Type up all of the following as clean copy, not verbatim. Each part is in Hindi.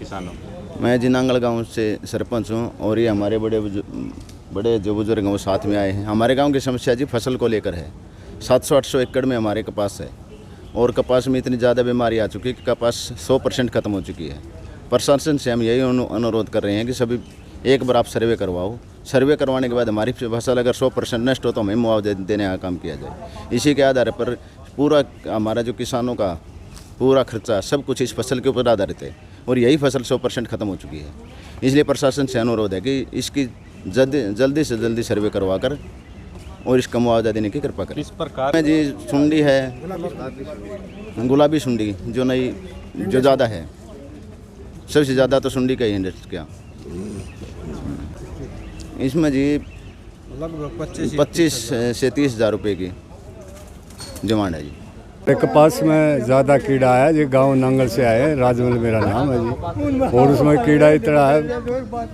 किसानों? मैं जिनांगल गांव से सरपंच हूं और ये हमारे बड़े जो बुजुर्ग हैं वो साथ में आए हैं। हमारे गांव की समस्या जी फसल को लेकर है। 700-800 एकड़ में हमारे कपास है और कपास में इतनी ज़्यादा बीमारी आ चुकी है कि कपास 100% ख़त्म हो चुकी है। प्रशासन से हम यही अनुरोध कर रहे हैं कि सभी एक बार आप सर्वे करवाओ। सर्वे करवाने के बाद हमारी फसल अगर 100% नष्ट हो तो हमें मुआवजा देने का काम किया जाए। इसी के आधार पर पूरा हमारा जो किसानों का पूरा खर्चा सब कुछ इस फसल के ऊपर आधारित है और यही फसल 100% ख़त्म हो चुकी है। इसलिए प्रशासन से अनुरोध है कि इसकी जल्दी से जल्दी सर्वे करवा कर और इसका मुआवजा देने की कृपा करें। इस प्रकार जी सुंडी है, गुलाबी सुंडी जो नई जो ज़्यादा है, सबसे ज़्यादा तो सुंडी का ही है क्या। इसमें जी लगभग 25 से 30 हज़ार रुपये की डिमांड है जी। कपास में ज़्यादा कीड़ा है जी। गांव नांगल से आए हैं, राजमल मेरा नाम है जी। और उसमें कीड़ा इतना है,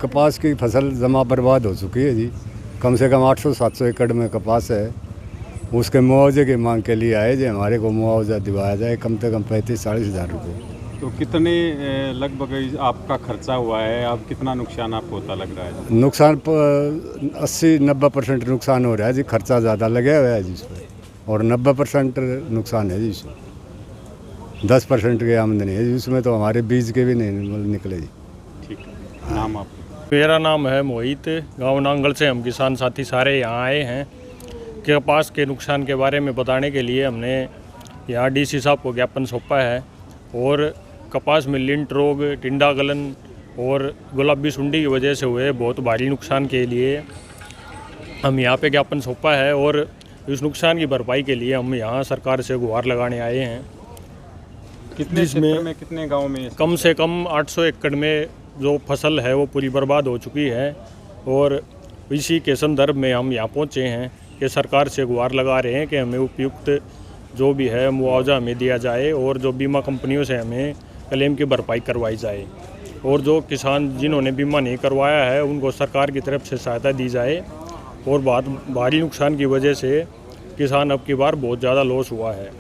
कपास की फसल जमा बर्बाद हो चुकी है जी। कम से कम 800-700 एकड़ में कपास है। उसके मुआवजे की मांग के लिए आए जी। हमारे को मुआवजा दिवाया जाए कम से कम 35-40 हज़ार रुपये। तो कितने लगभग आपका खर्चा हुआ है? अब कितना नुकसान आपको होता लग रहा है? नुकसान 80-90% नुकसान हो रहा है जी। खर्चा ज़्यादा लगे हुआ है जी इसमें और 90% नुकसान है जी इसमें। 10% की आमदनी है जी उसमें, तो हमारे बीज के भी नहीं निकले जी। ठीक है, नाम आप? मेरा नाम है मोहित। गांव नांगल से हम किसान साथी सारे यहाँ आए हैं कि कपास के नुकसान के बारे में बताने के लिए हमने यहाँ डीसी साहब को ज्ञापन सौंपा है। और कपास में लिंट रोग, टिंडा गलन और गुलाबी सुंडी की वजह से हुए बहुत भारी नुकसान के लिए हम यहाँ पे ज्ञापन सौंपा है। और इस नुकसान की भरपाई के लिए हम यहाँ सरकार से गुहार लगाने आए हैं। कितने क्षेत्र में, कितने गांव में? कम से कम 800 एकड़ में जो फसल है वो पूरी बर्बाद हो चुकी है। और इसी के संदर्भ में हम यहाँ पहुँचे हैं कि सरकार से गुहार लगा रहे हैं कि हमें उपयुक्त जो भी है मुआवजा हमें दिया जाए और जो बीमा कंपनियों से हमें क्लेम की भरपाई करवाई जाए। और जो किसान जिन्होंने बीमा नहीं करवाया है उनको सरकार की तरफ से सहायता दी जाए। और भारी नुकसान की वजह से किसान अब की बार बहुत ज़्यादा लॉस हुआ है।